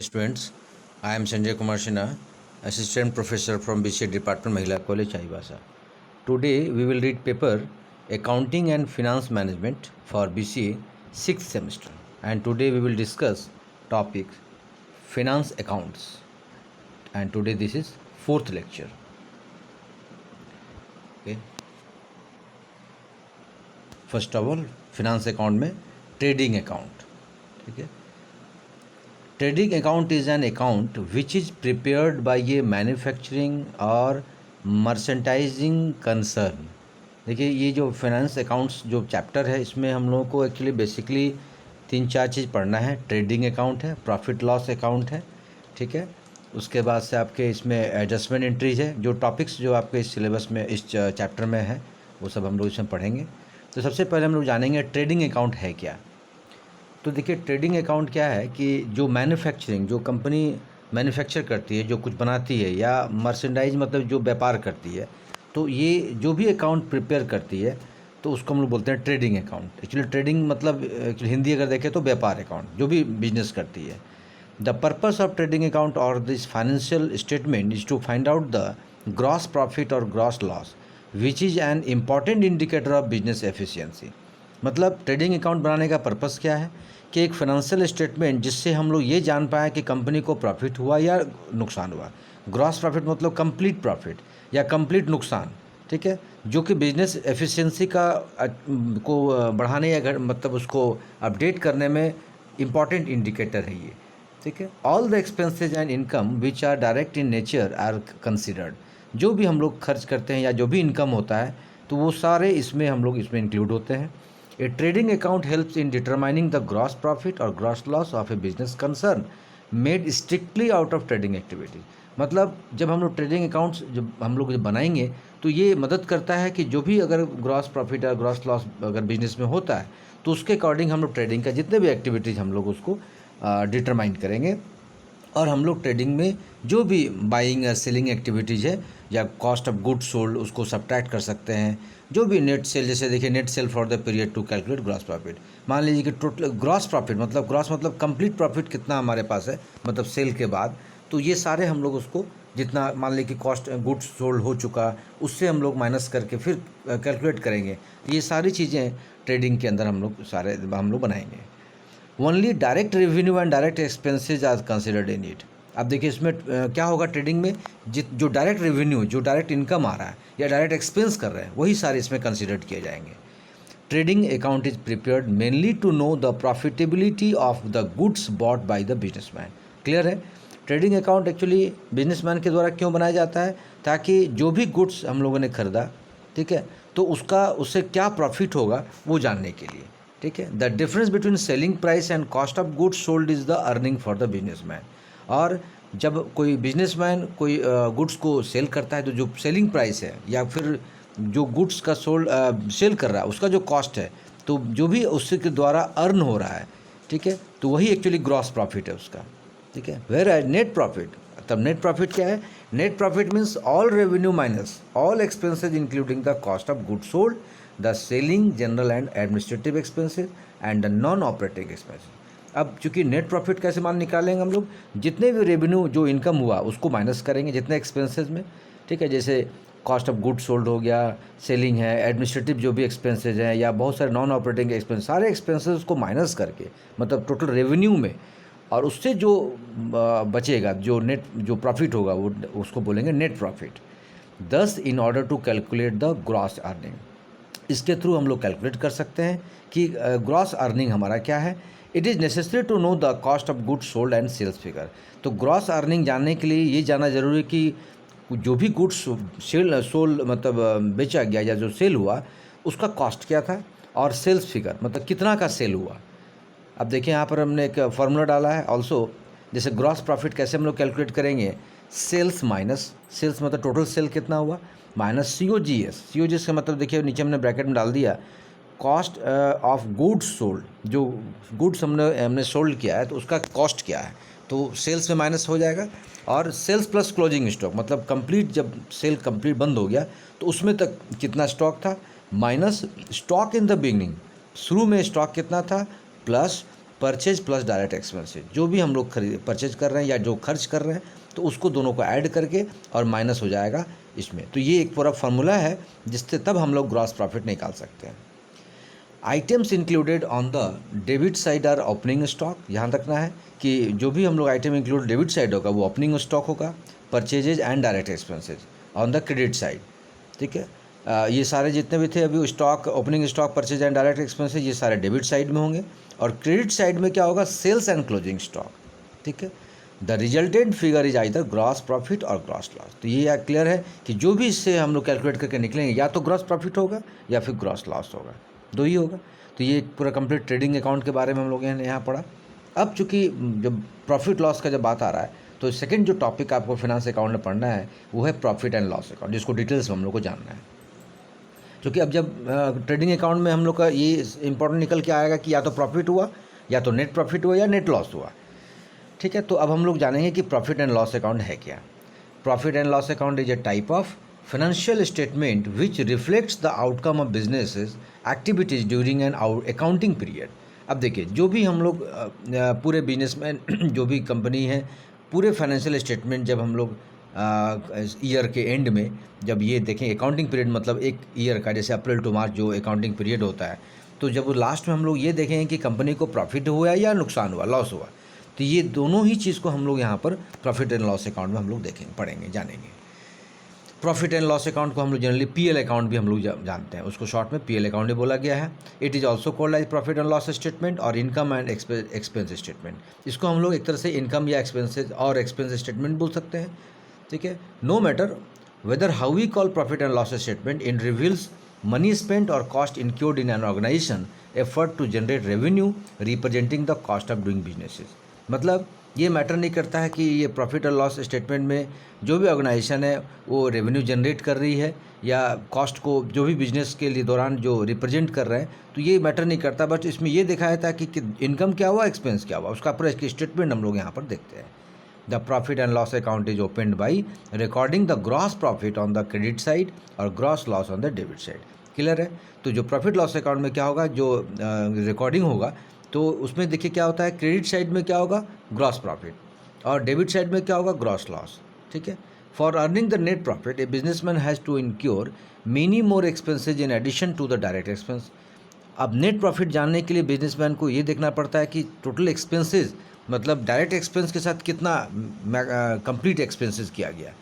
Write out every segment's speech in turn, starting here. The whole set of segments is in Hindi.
Students, I am Sanjay Kumar Sinha, Assistant Professor from BCA Department Mahila College, Chaibasa. Today we will read paper Accounting and Finance Management for BCA 6th semester, and today we will discuss topic Finance Accounts, and today this is 4th lecture. Okay. First of all, finance account में trading account, ठीक है. Trading account is an account which is prepared by ये मैन्युफैक्चरिंग और मर्चेंटाइजिंग कंसर्न. देखिए, ये जो फाइनेंस अकाउंट्स जो चैप्टर है, इसमें हम लोगों को एक्चुअली बेसिकली 3-4 चीज़ पढ़ना है. ट्रेडिंग अकाउंट है, प्रॉफिट लॉस अकाउंट है, ठीक है. उसके बाद से आपके इसमें एडजस्टमेंट एंट्रीज है. जो टॉपिक्स जो आपके इस सिलेबस में इस चैप्टर में है वो सब हम लोग इसमें पढ़ेंगे. तो सबसे पहले हम लोग जानेंगे ट्रेडिंग अकाउंट है क्या. तो देखिए, ट्रेडिंग अकाउंट क्या है कि जो मैन्युफैक्चरिंग, जो कंपनी मैन्युफैक्चर करती है, जो कुछ बनाती है, या मर्चेंडाइज मतलब जो व्यापार करती है, तो ये जो भी अकाउंट प्रिपेयर करती है तो उसको हम लोग बोलते हैं ट्रेडिंग अकाउंट. एक्चुअली ट्रेडिंग मतलब एक्चुअली हिंदी अगर देखें तो व्यापार अकाउंट, जो भी बिजनेस करती है. The purpose of trading account और this financial statement is to find out the gross profit और gross loss which is an important indicator of business efficiency. मतलब ट्रेडिंग अकाउंट बनाने का पर्पस क्या है कि एक फाइनेंशियल स्टेटमेंट जिससे हम लोग ये जान पाएँ कि कंपनी को प्रॉफिट हुआ या नुकसान हुआ. ग्रॉस प्रॉफिट मतलब कंप्लीट प्रॉफिट या कंप्लीट नुकसान, ठीक है, जो कि बिजनेस एफिशिएंसी को बढ़ाने या मतलब उसको अपडेट करने में इम्पॉर्टेंट इंडिकेटर है ये, ठीक है. All the expenses and income which are direct in nature are considered. जो भी हम लोग खर्च करते हैं या जो भी इनकम होता है तो वो सारे इसमें हम लोग इसमें इंक्लूड होते हैं. A trading account helps in determining the gross profit or gross loss of a business concern made strictly out of trading activity. मतलब जब हम लोग ट्रेडिंग अकाउंट्स जब हम लोग बनाएंगे तो ये मदद करता है कि जो भी अगर ग्रॉस प्रॉफिट और ग्रॉस लॉस अगर बिजनेस में होता है तो उसके अकॉर्डिंग हम लोग ट्रेडिंग का जितने भी एक्टिविटीज़ हम लोग उसको डिटरमाइन करेंगे. और हम लोग ट्रेडिंग में जो भी बाइंग या सेलिंग एक्टिविटीज़ है या कॉस्ट ऑफ गुड्स सोल्ड उसको सब्ट्रैक्ट कर सकते हैं. जो भी नेट सेल, जैसे देखिए net sale for the period to calculate gross profit. मान लीजिए कि टोटल ग्रॉस प्रॉफिट मतलब ग्रॉस मतलब कंप्लीट प्रॉफिट कितना हमारे पास है, मतलब सेल के बाद. तो ये सारे हम लोग उसको जितना मान लीजिए कि कॉस्ट गुड्स सोल्ड हो चुका उससे हम लोग माइनस करके फिर कैलकुलेट करेंगे. ये सारी चीज़ें ट्रेडिंग के अंदर हम लोग बनाएंगे. Only direct revenue and direct expenses are considered in it. अब देखिए इसमें क्या होगा ट्रेडिंग में, जो डायरेक्ट रेवेन्यू, जो डायरेक्ट इनकम आ रहा है या डायरेक्ट एक्सपेंस कर रहे हैं, वही सारे इसमें कंसिडर किए जाएंगे. Trading account is prepared mainly to know the profitability of the goods bought by the businessman. Clear है. ट्रेडिंग अकाउंट एक्चुअली बिजनेसमैन के द्वारा क्यों बनाया जाता है, ताकि जो भी गुड्स हम लोगों ने खरीदा, ठीक है, तो उससे क्या प्रॉफिट होगा वो जानने के लिए, ठीक है. The difference between selling price and cost of goods sold is the earning for the businessman. और जब कोई बिजनेसमैन कोई गुड्स को सेल करता है तो जो सेलिंग प्राइस है या फिर जो गुड्स का सेल कर रहा है उसका जो कॉस्ट है, तो जो भी उसके द्वारा अर्न हो रहा है, ठीक है, तो वही एक्चुअली ग्रॉस प्रॉफिट है उसका, ठीक है. वेयर एज नेट प्रॉफिट, तब नेट प्रॉफिट क्या है, net profit means all revenue minus all expenses including the cost of goods sold, the selling general and administrative expenses and the non operating expenses. अब चूंकि नेट प्रॉफिट कैसे मान निकालेंगे हम लोग, जितने भी रेवेन्यू जो इनकम हुआ उसको माइनस करेंगे जितने एक्सपेंसेस में, ठीक है. जैसे कॉस्ट ऑफ गुड्स सोल्ड हो गया, सेलिंग है, एडमिनिस्ट्रेटिव जो भी एक्सपेंसेज हैं या बहुत सारे नॉन ऑपरेटिंग एक्सपेंस, सारे एक्सपेंसेस को माइनस करके मतलब टोटल रेवेन्यू में, और उससे जो बचेगा जो नेट जो प्रॉफिट होगा वो उसको बोलेंगे net profit. Thus in order to calculate the gross earning, इसके थ्रू हम लोग कैलकुलेट कर सकते हैं कि ग्रॉस अर्निंग हमारा क्या है. It is necessary to know the cost of goods sold and sales figure. तो ग्रॉस अर्निंग जानने के लिए ये जानना जरूरी है कि जो भी गुड्स सोल्ड मतलब बेचा गया या जो सेल हुआ उसका कॉस्ट क्या था, और सेल्स फिगर मतलब कितना का सेल हुआ. अब देखिए यहाँ पर हमने एक फार्मूला डाला है ऑल्सो. जैसे ग्रॉस प्रॉफिट कैसे हम लोग कैलकुलेट करेंगे, सेल्स माइनस सेल्स मतलब टोटल सेल कितना हुआ माइनस COGS का मतलब देखिए नीचे हमने ब्रैकेट में डाल दिया कॉस्ट ऑफ गुड्स सोल्ड. जो गुड्स हमने सोल्ड किया है तो उसका कॉस्ट क्या है, तो सेल्स में माइनस हो जाएगा. और सेल्स प्लस क्लोजिंग स्टॉक मतलब कंप्लीट जब सेल कंप्लीट बंद हो गया तो उसमें तक कितना स्टॉक था, minus stock in the beginning, शुरू में स्टॉक कितना था, plus purchase plus direct expenses, जो भी हम लोग परचेज कर रहे हैं या जो खर्च कर रहे हैं तो उसको दोनों को ऐड करके और माइनस हो जाएगा इसमें। तो ये एक पूरा फार्मूला है जिससे तब हम लोग ग्रॉस प्रॉफिट निकाल सकते हैं। Items included on the debit side are opening stock, ध्यान रखना है कि जो भी हम लोग आइटम इंक्लूड डेबिट साइड होगा वो ओपनिंग स्टॉक होगा। Purchases and direct expenses on the credit side, ठीक है। ये सारे जितने भी थे अभी stock, opening stock, purchase and direct expenses, ये सारे डेबिट साइड में होंगे। और क्रेडिट साइड में क्या होगा, सेल्स एंड क्लोजिंग स्टॉक, ठीक है। The resultant figure is either gross profit और ग्रॉस लॉस। तो ये क्लियर है कि जो भी इससे हम लोग कैलकुलेट करके निकलेंगे या तो ग्रॉस प्रॉफिट होगा या फिर ग्रॉस लॉस होगा, दो ही होगा। तो ये पूरा कंप्लीट ट्रेडिंग अकाउंट के बारे में हम लोग यहाँ पढ़ा। अब चूँकि जब प्रॉफिट लॉस का जब बात आ रहा है तो सेकंड जो टॉपिक आपको फिनांस अकाउंट में पढ़ना है वो है प्रॉफिट एंड लॉस अकाउंट, जिसको डिटेल्स में हम लोग को जानना है। क्योंकि अब जब ट्रेडिंग अकाउंट में हम लोग का ये इंपॉर्टेंट निकल के आएगा कि या तो प्रॉफिट हुआ या तो नेट प्रॉफिट हुआ या नेट लॉस हुआ, ठीक है। तो अब हम लोग जानेंगे कि प्रॉफिट एंड लॉस अकाउंट है क्या। Profit and loss account is a type of financial statement which reflects the outcome of businesses activities during an accounting period. अब देखिए, जो भी हम लोग पूरे बिजनेसमैन जो भी कंपनी है, पूरे फाइनेंशियल स्टेटमेंट जब हम लोग ईयर के एंड में जब ये देखें, अकाउंटिंग पीरियड मतलब एक ईयर का, जैसे अप्रैल टू मार्च जो अकाउंटिंग पीरियड होता है, तो जब वो लास्ट में हम लोग ये देखेंगे कि कंपनी को प्रॉफिट हुआ या नुकसान हुआ, लॉस हुआ, तो ये दोनों ही चीज़ को हम लोग यहाँ पर प्रॉफिट एंड लॉस अकाउंट में हम लोग देखेंगे, पढ़ेंगे, जानेंगे। प्रॉफिट एंड लॉस अकाउंट को हम लोग जनरली पीएल अकाउंट भी हम लोग जानते हैं, उसको शॉर्ट में पीएल अकाउंट भी बोला गया है। It is also called as profit and loss statement और इनकम एंड एक्सपेंस स्टेटमेंट। इसको हम लोग एक तरह से इनकम या एक्सपेंसेस और एक्सपेंस स्टेटमेंट बोल सकते हैं, ठीक है। No matter whether how we call profit and loss statement, in reveals money spent और cost incurred in an organisation effort to generate revenue representing the cost of doing businesses. मतलब ये मैटर नहीं करता है कि ये प्रॉफिट और लॉस स्टेटमेंट में जो भी ऑर्गेनाइजेशन है वो रेवेन्यू जनरेट कर रही है या कॉस्ट को जो भी बिजनेस के लिए दौरान जो रिप्रेजेंट कर रहे हैं, तो ये मैटर नहीं करता। बट इसमें ये दिखाया था कि इनकम क्या हुआ, एक्सपेंस क्या हुआ, उसका पूरा इसकी स्टेटमेंट हम लोग यहाँ पर देखते हैं। The profit and loss account is opened by recording the gross profit on the credit side और gross loss on the debit side. Clear है। तो जो प्रॉफिट लॉस अकाउंट में क्या होगा, जो रिकॉर्डिंग होगा, तो उसमें देखिए क्या होता है, क्रेडिट साइड में क्या होगा, ग्रॉस प्रॉफिट, और डेबिट साइड में क्या होगा, ग्रॉस लॉस, ठीक है। For earning the net profit a businessman has to incur many more expenses in addition to the direct expense. अब नेट प्रॉफिट जानने के लिए बिजनेसमैन को ये देखना पड़ता है कि टोटल एक्सपेंसेस मतलब डायरेक्ट एक्सपेंस के साथ कितना कंप्लीट एक्सपेंसेस किया गया।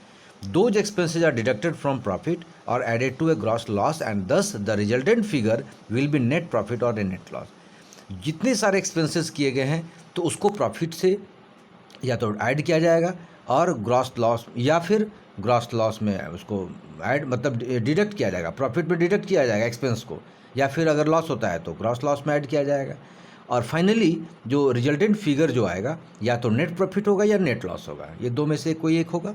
Those expenses are deducted from profit और added to a gross loss and thus the resultant figure will be net profit और ए नेट लॉस। जितने सारे एक्सपेंसेस किए गए हैं तो उसको प्रॉफिट से या तो ऐड किया जाएगा और ग्रॉस लॉस या फिर ग्रॉस लॉस में उसको ऐड मतलब डिडक्ट किया जाएगा, प्रॉफिट में डिडक्ट किया जाएगा एक्सपेंस को, या फिर अगर लॉस होता है तो ग्रॉस लॉस में ऐड किया जाएगा। और फाइनली जो रिजल्टेंट फिगर जो आएगा या तो नेट प्रॉफिट होगा या नेट लॉस होगा, ये दो में से कोई एक होगा।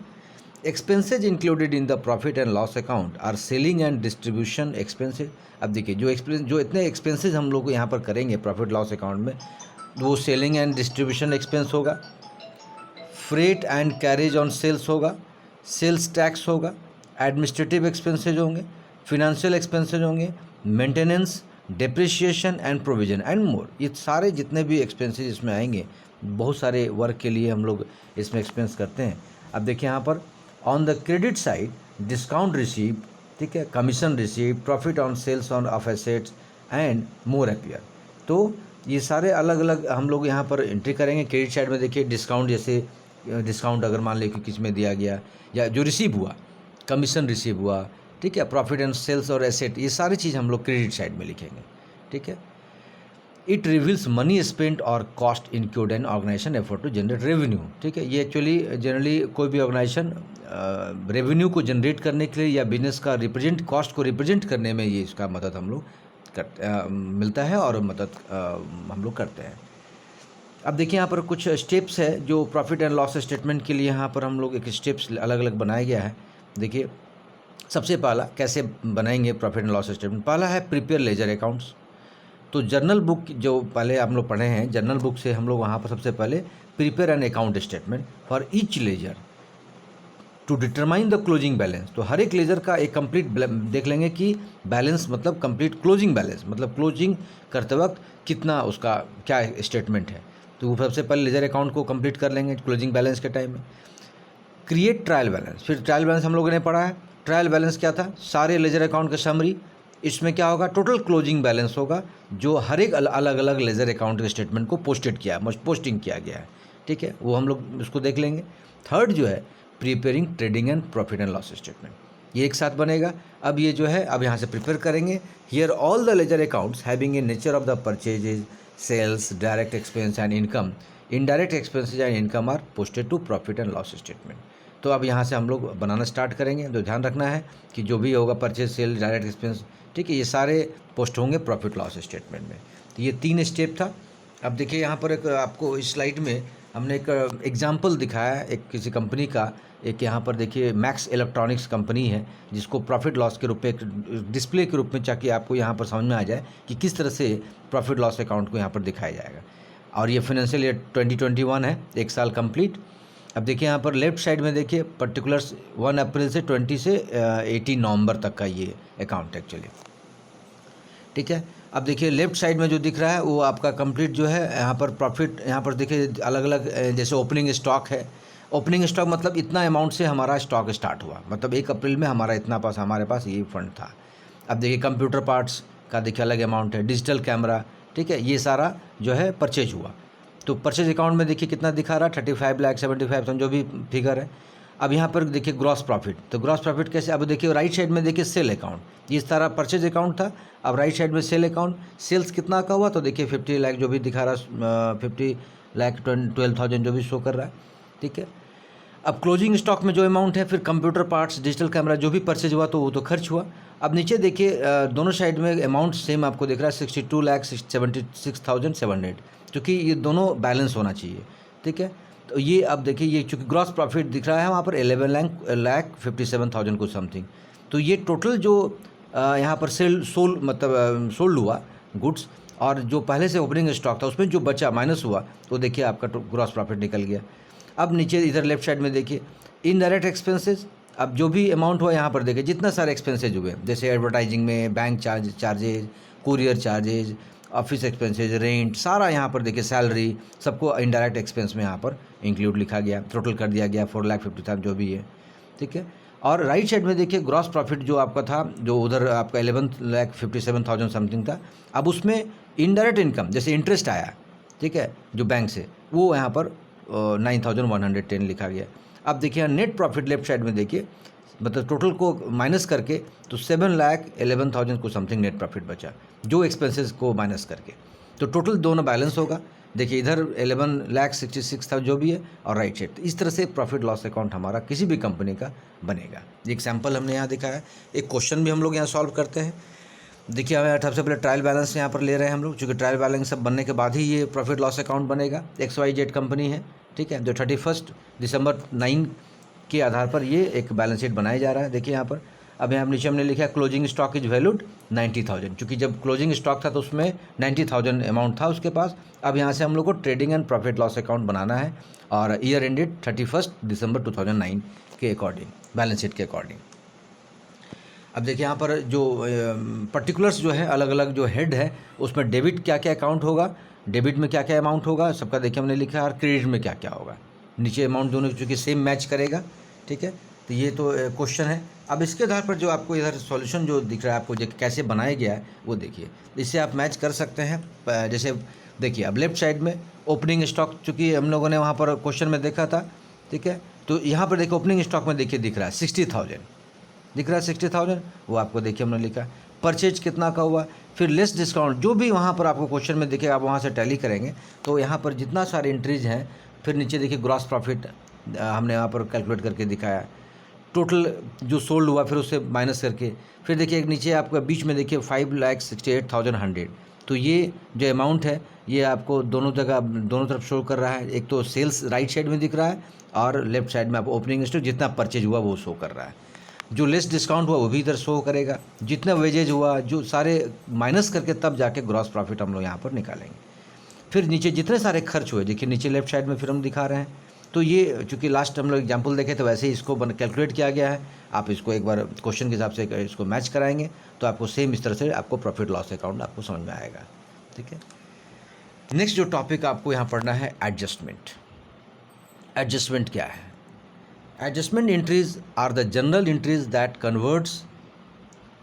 Expenses included in the profit and loss account are selling and distribution expenses. अब देखिए जो इतने एक्सपेंसेज हम लोग यहाँ पर करेंगे प्रॉफिट लॉस अकाउंट में, वो सेलिंग एंड डिस्ट्रीब्यूशन एक्सपेंस होगा, freight and carriage on sales होगा, सेल्स टैक्स होगा, एडमिनिस्ट्रेटिव एक्सपेंसेज होंगे, फिनेंशियल एक्सपेंसेज होंगे, maintenance, depreciation and provision and more. ये सारे जितने भी एक्सपेंसेज इसमें आएंगे, बहुत सारे वर्क के लिए हम लोग इसमें एक्सपेंस करते हैं। अब देखिए यहाँ पर on the credit side discount receive, ठीक है, commission receive, profit on sales on of assets and more appear. तो ये सारे अलग अलग हम लोग यहाँ पर एंट्री करेंगे। क्रेडिट साइड में देखिए डिस्काउंट, जैसे डिस्काउंट अगर मान लें कि किस में दिया गया या जो रिसीव हुआ, कमीशन रिसीव हुआ, ठीक है, प्रॉफिट एंड सेल्स और एसेट, ये सारी चीज़ हम लोग क्रेडिट साइड में लिखेंगे, ठीक है। इट रिवील्स मनी स्पेंट और cost incurred an organisation effort to generate revenue, ठीक है। ये एक्चुअली जनरली कोई भी ऑर्गेनाइजेशन रेवेन्यू को जनरेट करने के लिए या बिजनेस का रिप्रेजेंट कॉस्ट को रिप्रेजेंट करने में ये इसका मदद हम लोग मिलता है और मदद हम लोग करते हैं। अब देखिए यहाँ पर कुछ स्टेप्स है जो प्रॉफिट एंड लॉस स्टेटमेंट के लिए यहाँ पर हम लोग एक स्टेप्स अलग अलग बनाया गया है। देखिए सबसे पहला कैसे बनाएंगे प्रॉफिट एंड लॉस स्टेटमेंट, पहला है प्रिपेयर लेजर अकाउंट्स। तो जर्नल बुक जो पहले हम लोग पढ़े हैं, जर्नल बुक से हम लोग वहाँ पर सबसे पहले prepare an account statement for each ledger to determine the closing balance. तो हर एक लेजर का एक कंप्लीट देख लेंगे कि बैलेंस मतलब कंप्लीट क्लोजिंग बैलेंस मतलब क्लोजिंग करते वक्त कितना उसका क्या स्टेटमेंट है। तो वो सबसे पहले लेजर अकाउंट को कंप्लीट कर लेंगे क्लोजिंग बैलेंस के टाइम में। क्रिएट ट्रायल बैलेंस, फिर ट्रायल बैलेंस हम लोगों ने पढ़ा है। ट्रायल बैलेंस क्या था, सारे लेजर अकाउंट का समरी, इसमें क्या होगा टोटल क्लोजिंग बैलेंस होगा जो हर एक अलग अलग लेजर अकाउंट के स्टेटमेंट को पोस्टिंग किया गया है, ठीक है, वो हम लोग उसको देख लेंगे। थर्ड जो है preparing trading and profit and loss statement, ये एक साथ बनेगा। अब ये जो है अब यहाँ से प्रिपेयर करेंगे। Here all the ledger accounts having a nature of the purchases, sales, direct expense and income, indirect expenses and income are posted to profit and loss statement. तो अब यहाँ से हम लोग बनाना स्टार्ट करेंगे। तो ध्यान रखना है कि जो भी होगा परचेज, सेल, डायरेक्ट एक्सपेंस, ठीक है, ये सारे पोस्ट होंगे प्रॉफिट लॉस स्टेटमेंट में। तो ये 3 स्टेप था। अब देखिए यहाँ पर एक आपको इस स्लाइड में हमने एक एग्जाम्पल दिखाया है एक किसी कंपनी का। एक यहाँ पर देखिए मैक्स इलेक्ट्रॉनिक्स कंपनी है जिसको प्रॉफिट लॉस के रूप में एक डिस्प्ले के रूप में, ताकि आपको यहाँ पर समझ में आ जाए कि किस तरह से प्रॉफिट लॉस अकाउंट को यहाँ पर दिखाया जाएगा। और ये फाइनेंशियल ईयर 2021 है, 1 साल कंप्लीट। अब देखिए यहाँ पर लेफ्ट साइड में देखिए पर्टिकुलर्स 1 अप्रैल से 20 से 18 नवंबर तक का ये अकाउंट एक्चुअली, ठीक है। अब देखिए लेफ्ट साइड में जो दिख रहा है वो आपका कंप्लीट जो है यहाँ पर प्रॉफिट, यहाँ पर देखिए अलग अलग जैसे ओपनिंग स्टॉक है। ओपनिंग स्टॉक मतलब इतना अमाउंट से हमारा स्टॉक स्टार्ट हुआ, मतलब 1 अप्रैल में हमारे पास ये फंड था। अब देखिए कंप्यूटर पार्ट्स का देखिए अलग अमाउंट है, डिजिटल कैमरा, ठीक है, ये सारा जो है परचेज हुआ। तो परचेज अकाउंट में देखिए कितना दिखा रहा है 35,75,000 जो भी फिगर है। अब यहाँ पर देखिए ग्रॉस प्रॉफिट, तो ग्रॉस प्रॉफिट कैसे, अब देखिए राइट साइड में देखिए सेल अकाउंट, ये सारा परचेज अकाउंट था। अब राइट साइड में सेल अकाउंट, सेल्स कितना का हुआ तो देखिए 50 लाख जो भी दिखा रहा है, 50,12,000 जो भी शो कर रहा है, ठीक है। अब क्लोजिंग स्टॉक में जो अमाउंट है, फिर कंप्यूटर पार्ट्स, डिजिटल कैमरा जो भी परचेज हुआ तो वो तो खर्च हुआ। अब नीचे देखिए दोनों साइड में अमाउंट सेम आपको दिख रहा है 62,76,700, क्योंकि ये दोनों बैलेंस होना चाहिए, ठीक है। तो ये अब देखिए ये चूँकि ग्रॉस प्रॉफिट दिख रहा है वहाँ पर 11,57,000 को समथिंग। तो ये टोटल जो यहाँ पर सोल्ड हुआ गुड्स, और जो पहले से ओपनिंग स्टॉक था उसमें जो बचा माइनस हुआ तो देखिए आपका ग्रॉस प्रॉफिट निकल गया। अब नीचे इधर लेफ्ट साइड में देखिए इनडायरेक्ट एक्सपेंसेस, अब जो भी अमाउंट हुआ यहाँ पर देखिए जितना सारे एक्सपेंसेज हुए, जैसे एडवर्टाइजिंग में bank charges, courier charges, office expenses, rent, सारा यहाँ पर देखिए सैलरी, सबको इनडायरेक्ट एक्सपेंस में यहाँ पर इंक्लूड लिखा गया, टोटल कर दिया गया 4,50,000 जो भी है, ठीक है। और राइट साइड में देखिए ग्रॉस प्रॉफिट जो आपका था, जो उधर आपका 11,57,000 समथिंग था, अब उसमें इनडायरेक्ट इनकम जैसे इंटरेस्ट आया, ठीक है, जो बैंक से, वो यहाँ पर 9,110 लिखा गया। अब देखिए नेट प्रॉफिट लेफ्ट साइड में देखिए, मतलब टोटल को माइनस करके तो 7,11,000 को समथिंग नेट प्रॉफिट बचा, जो एक्सपेंसेस को माइनस करके। तो टोटल दोनों बैलेंस होगा, देखिए इधर 11,66,000 जो भी है और राइट साइड। तो इस तरह से प्रॉफिट लॉस अकाउंट हमारा किसी भी कंपनी का बनेगा। एक सैम्पल हमने यहाँ दिखाया है, एक क्वेश्चन भी हम लोग यहाँ सॉल्व करते हैं। देखिए हमें सबसे पहले ट्रायल बैलेंस यहाँ पर ले रहे हैं हम लोग, चूँकि ट्रायल बैलेंस सब बनने के बाद ही ये प्रॉफिट लॉस अकाउंट बनेगा। XYZ कंपनी है, ठीक है, जो 31 दिसंबर 9 के आधार पर ये एक बैलेंस शीट बनाया जा रहा है। देखिए यहाँ पर अब यहाँ नीचे हमने लिखा है क्लोजिंग स्टॉक इज वैल्यूड 90,000, क्योंकि जब क्लोजिंग स्टॉक था तो उसमें 90,000 अमाउंट था उसके पास। अब यहाँ से हम लोग को trading and profit loss account बनाना है, और ईयर एंडेड 31 दिसंबर 2009 के अकॉर्डिंग, बैलेंस शीट के अकॉर्डिंग। अब देखिए यहाँ पर जो पर्टिकुलर्स जो है अलग अलग जो हेड है उसमें डेबिट क्या क्या अकाउंट होगा, डेबिट में क्या क्या अमाउंट होगा सबका देखिए हमने लिखा है, और क्रेडिट में क्या क्या होगा। नीचे अमाउंट दोनों चूँकि सेम मैच करेगा, ठीक है। तो ये तो क्वेश्चन है। अब इसके आधार पर जो आपको इधर सॉल्यूशन जो दिख रहा है आपको, जो कैसे बनाया गया है वो देखिए, इससे आप मैच कर सकते हैं। जैसे देखिए अब लेफ्ट साइड में ओपनिंग स्टॉक, चूँकि हम लोगों ने वहाँ पर क्वेश्चन में देखा था, ठीक है, तो यहाँ पर देखिए ओपनिंग स्टॉक में देखिए दिख रहा है 60,000 दिख रहा है 60,000, वो आपको देखिए हमने लिखा। परचेज कितना का हुआ, फिर लेस डिस्काउंट जो भी वहाँ पर आपको क्वेश्चन में दिखेगा, आप वहाँ से टैली करेंगे तो यहाँ पर जितना सारे एंट्रीज हैं, फिर नीचे देखिए ग्रॉस प्रॉफिट हमने यहाँ पर कैलकुलेट करके दिखाया, टोटल जो सोल्ड हुआ फिर उससे माइनस करके, फिर देखिए एक नीचे आपका बीच में देखिए 5,68,100। तो ये जो अमाउंट है ये आपको दोनों तरफ शो कर रहा है। एक तो सेल्स राइट साइड में दिख रहा है, और लेफ्ट साइड में आपको ओपनिंग स्टॉक जितना परचेज हुआ वो शो कर रहा है। जो लेस डिस्काउंट हुआ वो भी इधर शो करेगा, जितना वेजेज हुआ जो सारे माइनस करके तब जाके ग्रॉस प्रॉफिट हम लोग यहाँ पर निकालेंगे। फिर नीचे जितने सारे खर्च हुए देखिए नीचे लेफ्ट साइड में फिर हम दिखा रहे हैं, तो ये चूँकि लास्ट हम लोग एग्जाम्पल देखे तो वैसे ही इसको कैलकुलेट किया गया है। आप इसको एक बार क्वेश्चन के हिसाब से इसको मैच कराएंगे तो आपको सेम इस तरह से आपको प्रॉफिट लॉस अकाउंट आपको समझ में आएगा। ठीक है, नेक्स्ट जो टॉपिक आपको यहाँ पढ़ना है एडजस्टमेंट। एडजस्टमेंट क्या है? Adjustment entries are the journal entries that converts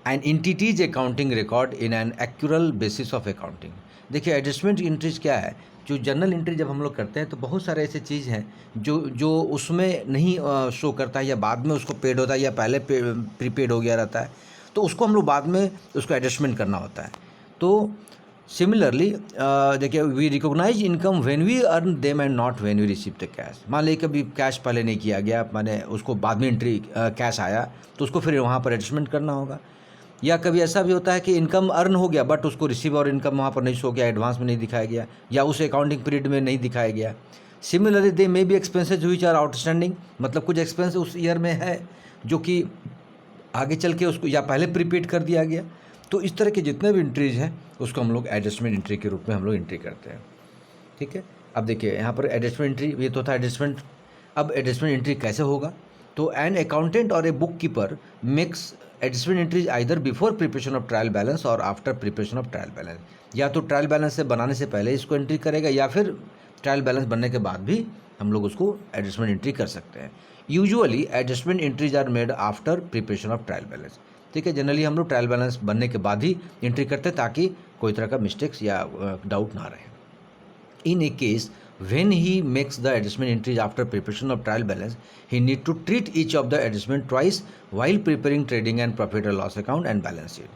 an entities accounting record in an accrual basis of accounting. देखिए एडजस्टमेंट एंट्रीज क्या है? जो जनरल एंट्री जब हम लोग करते हैं तो बहुत सारे ऐसे चीज़ हैं जो उसमें नहीं शो करता है या बाद में उसको पेड होता है या पहले प्रीपेड हो गया रहता है, तो उसको हम लोग बाद में उसको एडजस्टमेंट करना होता है। तो सिमिलरली देखिए we recognise income when we earn them and not when we receive the cash. मान लीजिए कभी कैश पहले नहीं किया गया, माने उसको बाद में एंट्री कैश आया तो उसको फिर वहाँ पर एडजस्टमेंट करना होगा। या कभी ऐसा भी होता है कि इनकम अर्न हो गया बट उसको रिसीव और इनकम वहाँ पर नहीं शो गया, एडवांस में नहीं दिखाया गया या उस अकाउंटिंग पीरियड में नहीं दिखाया गया। Similarly they may be expenses which are outstanding, मतलब कुछ एक्सपेंस उस ईयर में है जो कि आगे चल के उसको या पहले प्रीपेड कर दिया गया। तो इस तरह के जितने भी एंट्रीज हैं उसको हम लोग एडजस्टमेंट एंट्री के रूप में हम लोग एंट्री करते हैं। ठीक है, अब देखिए यहाँ पर एडजस्टमेंट एंट्री ये तो था एडजस्टमेंट। अब एडजस्टमेंट एंट्री कैसे होगा? तो एन अकाउंटेंट और a bookkeeper makes adjustment entries either before preparation of trial balance और after preparation of trial balance. या तो ट्रायल बैलेंस से बनाने से पहले इसको एंट्री करेगा या फिर ट्रायल बैलेंस बनने के बाद भी हम लोग उसको एडजस्टमेंट एंट्री कर सकते हैं। Usually adjustment entries are made after preparation of trial balance. ठीक है, जनरली हम लोग ट्रायल बैलेंस बनने के बाद ही एंट्री करते हैं ताकि कोई तरह का मिस्टेक्स या डाउट ना रहे। In a case when he makes the adjustment entries after preparation of trial balance, he need to treat each of the adjustment twice while preparing trading and profit and loss account and balance sheet.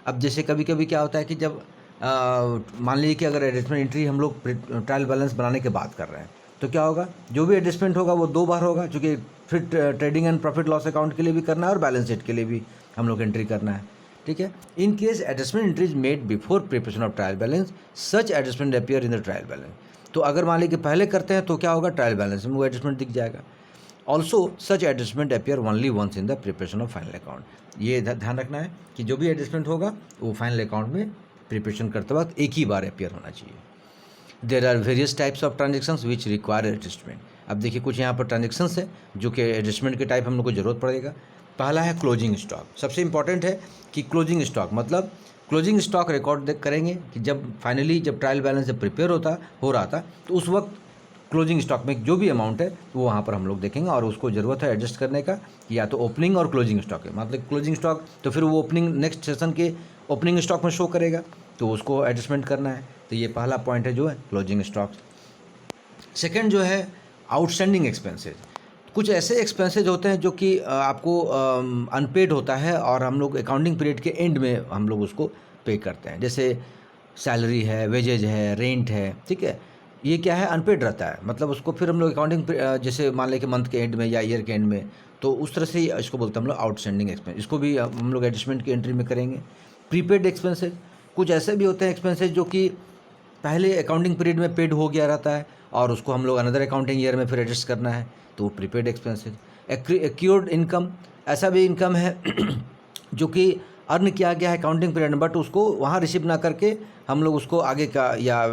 अब जैसे कभी कभी क्या होता है कि जब मान लीजिए कि अगर एडजस्टमेंट एंट्री हम लोग ट्रायल बैलेंस बनाने के बाद कर रहे हैं तो क्या होगा, जो भी एडजस्टमेंट होगा वो 2 बार होगा, क्योंकि फिर trading and profit loss account के लिए भी करना है और बैलेंस शीट के लिए भी हम लोग एंट्री करना है। ठीक है, in case adjustment entries made before preparation of trial balance such adjustment appear in the trial balance. तो अगर मान लीजिए कि पहले करते हैं तो क्या होगा, ट्रायल बैलेंस में वो एडजस्टमेंट दिख जाएगा। Also such adjustment appear only once in the preparation of final account. ये ध्यान रखना है कि जो भी एडजस्टमेंट होगा वो फाइनल अकाउंट में प्रिपरेशन करते वक्त एक ही बार अपीयर होना चाहिए। There are various types of transactions which require adjustment. अब देखिए कुछ यहाँ पर ट्रांजेक्शन्स है जो कि एडजस्टमेंट के टाइप हम लोग को जरूरत पड़ेगा। पहला है क्लोजिंग स्टॉक। सबसे इंपॉर्टेंट है कि क्लोजिंग स्टॉक मतलब क्लोजिंग स्टॉक रिकॉर्ड करेंगे कि जब फाइनली जब ट्रायल बैलेंस से प्रिपेयर हो रहा था तो उस वक्त क्लोजिंग स्टॉक में जो भी अमाउंट है वो वहाँ पर हम लोग देखेंगे और उसको ज़रूरत है एडजस्ट करने का, या तो ओपनिंग और क्लोजिंग स्टॉक है। मतलब क्लोजिंग स्टॉक तो फिर वो ओपनिंग नेक्स्ट सेशन के ओपनिंग स्टॉक में शो करेगा तो उसको एडजस्टमेंट करना है। तो ये पहला पॉइंट है जो है क्लोजिंग स्टॉक। सेकेंड जो है आउटस्टैंडिंग एक्सपेंसेज। कुछ ऐसे एक्सपेंसेज होते हैं जो कि आपको अनपेड होता है और हम लोग अकाउंटिंग पीरियड के एंड में हम लोग उसको पे करते हैं, जैसे सैलरी है, वेजेज है, रेंट है। ठीक है, ये क्या है, अनपेड रहता है, मतलब उसको फिर हम लोग अकाउंटिंग जैसे मान लें कि मंथ के एंड में या ईयर के एंड में, तो उस तरह से इसको बोलते हैं हम लोग आउटस्टैंडिंग एक्सपेंस। इसको भी हम लोग एडजस्टमेंट की एंट्री में करेंगे। प्रीपेड एक्सपेंसेज, कुछ ऐसे भी होते हैं एक्सपेंसेज जो कि पहले अकाउंटिंग पीरियड में पेड हो गया रहता है और उसको हम लोग अनदर अकाउंटिंग ईयर में फिर एडजस्ट करना है, तो प्रीपेड एक्सपेंसेज। एक्योर्ड इनकम, ऐसा भी इनकम है जो कि अर्न किया गया है अकाउंटिंग पीरियड में बट उसको वहाँ रिसीव ना करके हम लोग उसको आगे का या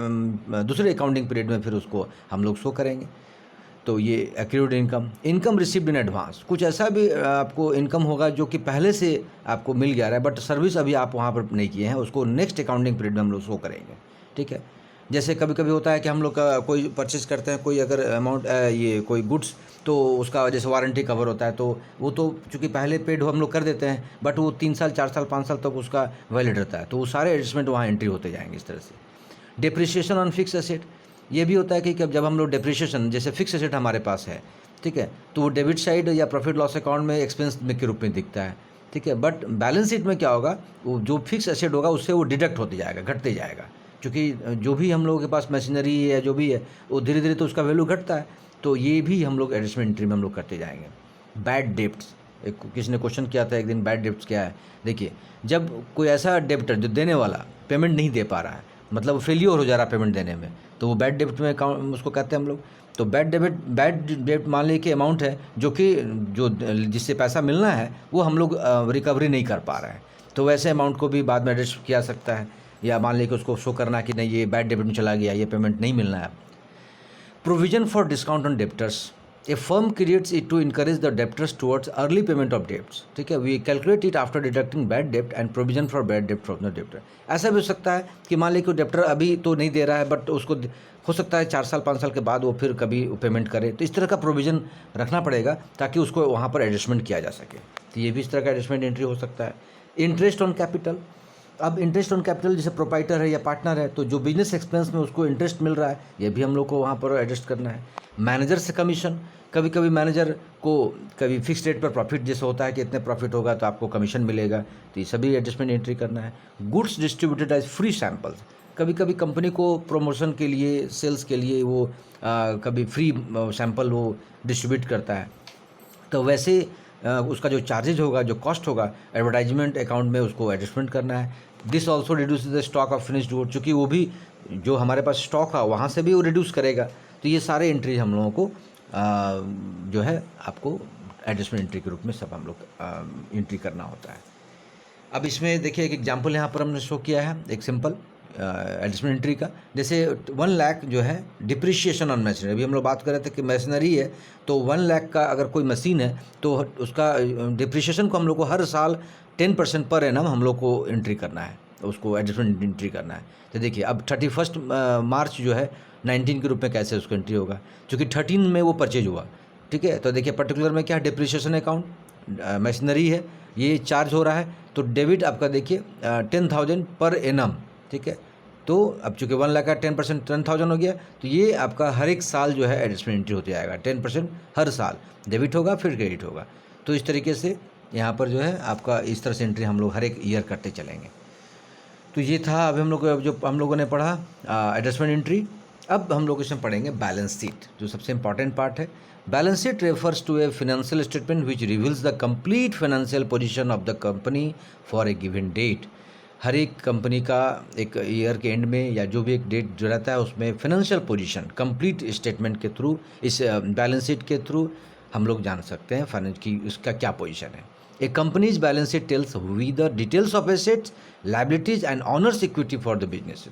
दूसरे अकाउंटिंग पीरियड में फिर उसको हम लोग शो करेंगे, तो ये accrued income. Income received in advance, कुछ ऐसा भी आपको इनकम होगा जो कि पहले से आपको मिल गया है बट सर्विस अभी आप वहाँ पर नहीं किए हैं, उसको नेक्स्ट अकाउंटिंग पीरियड में हम लोग शो करेंगे। ठीक है, जैसे कभी कभी होता है कि हम लोग का कोई परचेस करते हैं, कोई अगर अमाउंट ये कोई गुड्स, तो उसका जैसे वारंटी कवर होता है तो वो तो चूँकि पहले पेड हम लोग कर देते हैं बट वो 3 साल 4 साल 5 साल तक उसका वैलिड रहता है, तो वो सारे एडजस्टमेंट वहाँ एंट्री होते जाएंगे इस तरह से। डिप्रिसिएशन ऑन फिक्स एसेट, ये भी होता है कि जब हम लोग डिप्रिसिएशन जैसे फिक्स एसेट हमारे पास है, ठीक है, तो वो डेबिट साइड या प्रॉफिट लॉस अकाउंट में एक्सपेंस के रूप में दिखता है। ठीक है, बट बैलेंस शीट में क्या होगा, वो जो फिक्स एसेट होगा उससे वो डिडक्ट होते जाएगा, घटते जाएगा, क्योंकि जो भी हम लोगों के पास मशीनरी है या जो भी है वो धीरे धीरे तो उसका वैल्यू घटता है, तो ये भी हम लोग एडजस्टमेंट एंट्री में हम लोग करते जाएंगे। बैड डेब्ट्स, एक किसी ने क्वेश्चन किया था एक दिन, बैड डेब्ट्स क्या है। देखिए, जब कोई ऐसा डेब्टर जो देने वाला पेमेंट नहीं दे पा रहा है, मतलब फेलियर हो जा रहा है पेमेंट देने में, तो वो बैड डेब्ट में उसको कहते हैं हम लोग। तो बैड डेब्ट मान लीजिए कि अमाउंट है जो जिससे पैसा मिलना है वो हम लोग रिकवरी नहीं कर पा रहे हैं, तो वैसे अमाउंट को भी बाद में एडजस्ट किया सकता है, या मान लीजिए कि उसको शो करना कि नहीं ये बैड डेब्ट में चला गया, ये पेमेंट नहीं मिलना है। Provision for discount on debtors, A firm creates it to encourage the debtors towards early payment of debts, ठीक है। We calculate it after deducting bad dept and provision for bad dept from the debtor. ऐसा भी हो सकता है कि मान लीजिए कि डेप्टर अभी तो नहीं दे रहा है, बट उसको हो सकता है 4 साल 5 साल के बाद वो फिर कभी पेमेंट करे, तो इस तरह का प्रोविज़न रखना पड़ेगा ताकि उसको वहाँ पर एडजस्टमेंट किया जा सके। तो ये भी इस तरह का एडजस्टमेंट एंट्री हो सकता है। इंटरेस्ट ऑन कैपिटल, अब इंटरेस्ट ऑन कैपिटल जैसे प्रोपाइटर है या पार्टनर है, तो जो बिजनेस एक्सपेंस में उसको इंटरेस्ट मिल रहा है, ये भी हम लोग को वहाँ पर एडजस्ट करना है। मैनेजर से कमीशन, कभी कभी मैनेजर को कभी फिक्स रेट पर प्रॉफिट जैसे होता है कि इतने प्रॉफिट होगा तो आपको कमीशन मिलेगा, तो ये सभी एडजस्टमेंट एंट्री करना है। Goods distributed as free samples, कभी कभी कंपनी को प्रमोशन के लिए, सेल्स के लिए वो कभी फ्री सैंपल वो डिस्ट्रीब्यूट करता है, तो वैसे उसका जो चार्जेज होगा, जो कॉस्ट होगा, एडवर्टाइजमेंट अकाउंट में उसको एडजस्टमेंट करना है। This also reduce the stock of finished good, चूँकि वो भी जो हमारे पास स्टॉक है वहाँ से भी वो रिड्यूस करेगा। तो ये सारे एंट्री हम लोगों को जो है आपको एडजस्टमेंट एंट्री के रूप में सब हम लोग एंट्री करना होता है। अब इसमें देखिए एक एग्जांपल यहाँ पर हमने शो किया है, एक सिंपल एडजस्टमेंट एंट्री का। जैसे 1 लाख जो है डिप्रिशिएशन ऑन मशीनरी, अभी हम लोग बात कर रहे थे कि मशीनरी है तो 1 लाख का अगर कोई मशीन है तो उसका डिप्रिशिएशन को हम लोग को हर साल 10% पर एनम हम लोग को एंट्री करना है, उसको एडजस्टमेंट एंट्री करना है। तो देखिए अब 31 मार्च जो है 19 के रूप में कैसे उसको एंट्री होगा, क्योंकि 13 में वो परचेज हुआ, ठीक है। तो देखिए पर्टिकुलर में क्या डिप्रिशिएशन अकाउंट मशीनरी है, ये चार्ज हो रहा है, तो डेबिट आपका देखिए 10,000 पर एनम, ठीक है। तो अब चूँकि 1 लाख का 10% 10,000 हो गया, तो ये आपका हर एक साल जो है एडजस्टमेंट एंट्री होती जाएगा, 10% हर साल डेबिट होगा फिर क्रेडिट होगा। तो इस तरीके से यहाँ पर जो है आपका इस तरह से एंट्री हम लोग हर एक ईयर करते चलेंगे। तो ये था अभी हम लोग जो हम लोगों ने पढ़ा एडजस्टमेंट एंट्री। अब हम लोग इसमें पढ़ेंगे बैलेंस शीट, जो सबसे इंपॉर्टेंट पार्ट है। Balance sheet refers to a financial statement which reveals the complete financial position of the company for a given date. हर एक कंपनी का एक ईयर के एंड में या जो भी एक डेट जो रहता है उसमें फाइनेंशियल पोजीशन कंप्लीट स्टेटमेंट के थ्रू, इस बैलेंस शीट के थ्रू हम लोग जान सकते हैं फाइनेंस की उसका क्या पोजीशन है। A company's balance sheet tells we the details of assets, liabilities and owner's equity for the business.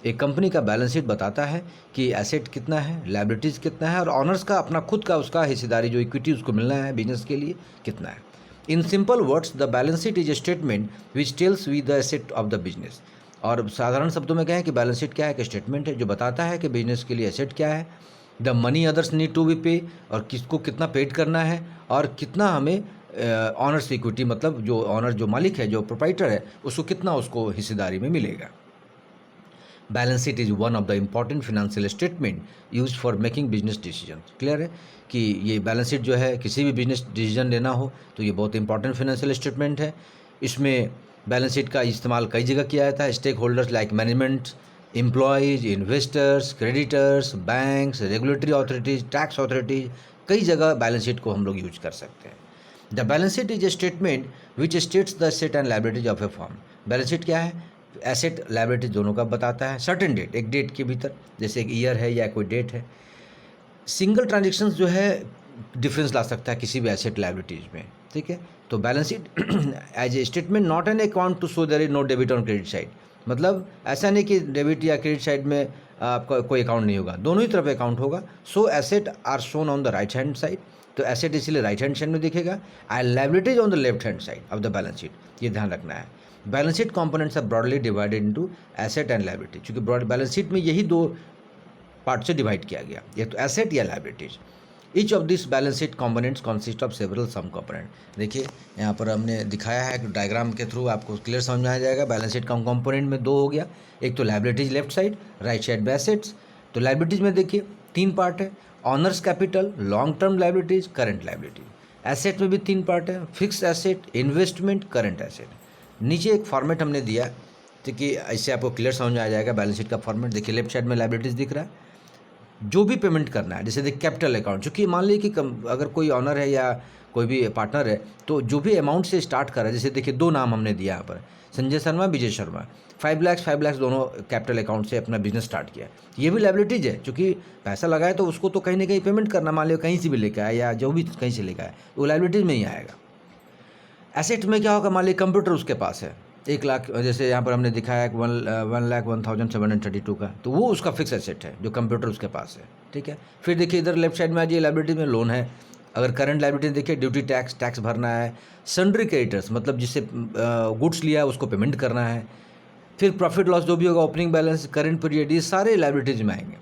एक कंपनी का बैलेंस शीट बताता है कि एसेट कितना है, लायबिलिटीज़ कितना है, और ऑनर्स का अपना खुद का उसका हिस्सेदारी जो इक्विटी उसको मिलना है बिजनेस के लिए कितना है। In simple words the balance sheet is a statement which tells we the asset of the business. और साधारण शब्दों में कहें कि बैलेंस शीट क्या है, कि स्टेटमेंट है जो बताता है कि बिजनेस के लिए एसेट क्या है, the money others need to be pay, और किसको कितना पेड करना है, और कितना हमें ऑनर्स इक्विटी मतलब जो ऑनर जो मालिक है, जो प्रोप्राइटर है, उसको कितना उसको हिस्सेदारी में मिलेगा। Balance sheet is one of the important financial statement use for making business decision. Clear है कि ये बैलेंस शीट जो है किसी भी बिजनेस डिसीजन लेना हो तो ये बहुत इंपॉर्टेंट फिनेंशियल स्टेटमेंट है। इसमें बैलेंस शीट का इस्तेमाल कई जगह किया जाता है। Stake holders like management, employees, investors, creditors, banks, regulatory authorities, tax authorities, कई जगह बैलेंस शीट को हम लोग यूज कर सकते हैं। The balance sheet is a statement which states the asset and liabilities of A firm. Balance sheet क्या है, एसेट लायबिलिटी दोनों का बताता है। सर्टेन डेट, एक डेट के भीतर, जैसे एक ईयर है या कोई डेट है। सिंगल ट्रांजेक्शन्स जो है डिफरेंस ला सकता है किसी भी एसेट लायबिलिटीज़ में, ठीक है। तो balance sheet as a statement not an account to show there is no debit on credit side, मतलब ऐसा नहीं कि डेबिट या क्रेडिट साइड में आपका कोई अकाउंट नहीं होगा, दोनों ही तरफ अकाउंट होगा। So asset are shown on the right hand side, तो एसेट इसलिए राइट हैंड साइड में दिखेगा, and liabilities on the left hand side of the balance sheet, ये ध्यान रखना है। Balance sheet components are broadly divided into asset and liability, क्योंकि ब्रॉड बैलेंस शीट में यही दो पार्ट से डिवाइड किया गया, ये तो एसेट या liabilities. Each of this balance sheet components consist of several some component. देखिए यहाँ पर हमने दिखाया है डायग्राम के थ्रू, आपको क्लियर समझ में आ जाएगा। बैलेंस शीट का कंपोनेंट में दो हो गया, एक तो liabilities left side, right side में एसेट्स। तो लायबिलिटीज में देखिए 3 पार्ट है, honours capital, long term liabilities, current liability. Asset में भी 3 पार्ट है, fix asset, investment, current asset. नीचे एक फॉर्मेट हमने दिया, तो कि इससे आपको क्लियर समझ में आ जाएगा बैलेंस शीट का फॉर्मेट। देखिए लेफ्ट साइड में लायबिलिटीज दिख रहा है, जो भी पेमेंट करना है, जैसे देखिए कैपिटल अकाउंट, चूँकि मान लीजिए कि अगर कोई ऑनर है या कोई भी पार्टनर है, तो जो भी अमाउंट से स्टार्ट कर रहा है, जैसे देखिए 2 नाम हमने दिया यहाँ पर, संजय शर्मा, विजय शर्मा, 5 लाख दोनों कैपिटल अकाउंट से अपना बिजनेस स्टार्ट किया। ये भी लायबिलिटीज है, क्योंकि पैसा लगाए तो उसको तो कहीं ना कहीं पेमेंट करना, मान लो कहीं से भी लेकर आए या जो भी कहीं से लेकर आए, वो लायबिलिटीज में ही आएगा। एसेट में क्या होगा, मान लीजिए कंप्यूटर उसके पास है, 1,00,000, जैसे यहाँ पर हमने दिखाया है 1,01,732 का, तो वो उसका फिक्स एसेट है जो कंप्यूटर उसके पास है, ठीक है। फिर देखिए इधर लेफ्ट साइड में आ जाइए, लाइबिलिटी में लोन है। अगर करंट लाइबिलिटी देखिए, ड्यूटी टैक्स भरना है। सन्ड्री क्रेडिटर्स मतलब जिससे गुड्स लिया है उसको पेमेंट करना है। फिर प्रॉफिट लॉस जो भी होगा, ओपनिंग बैलेंस, करंट पीरियड, ये सारे लाइबिलिटीज में आएंगे।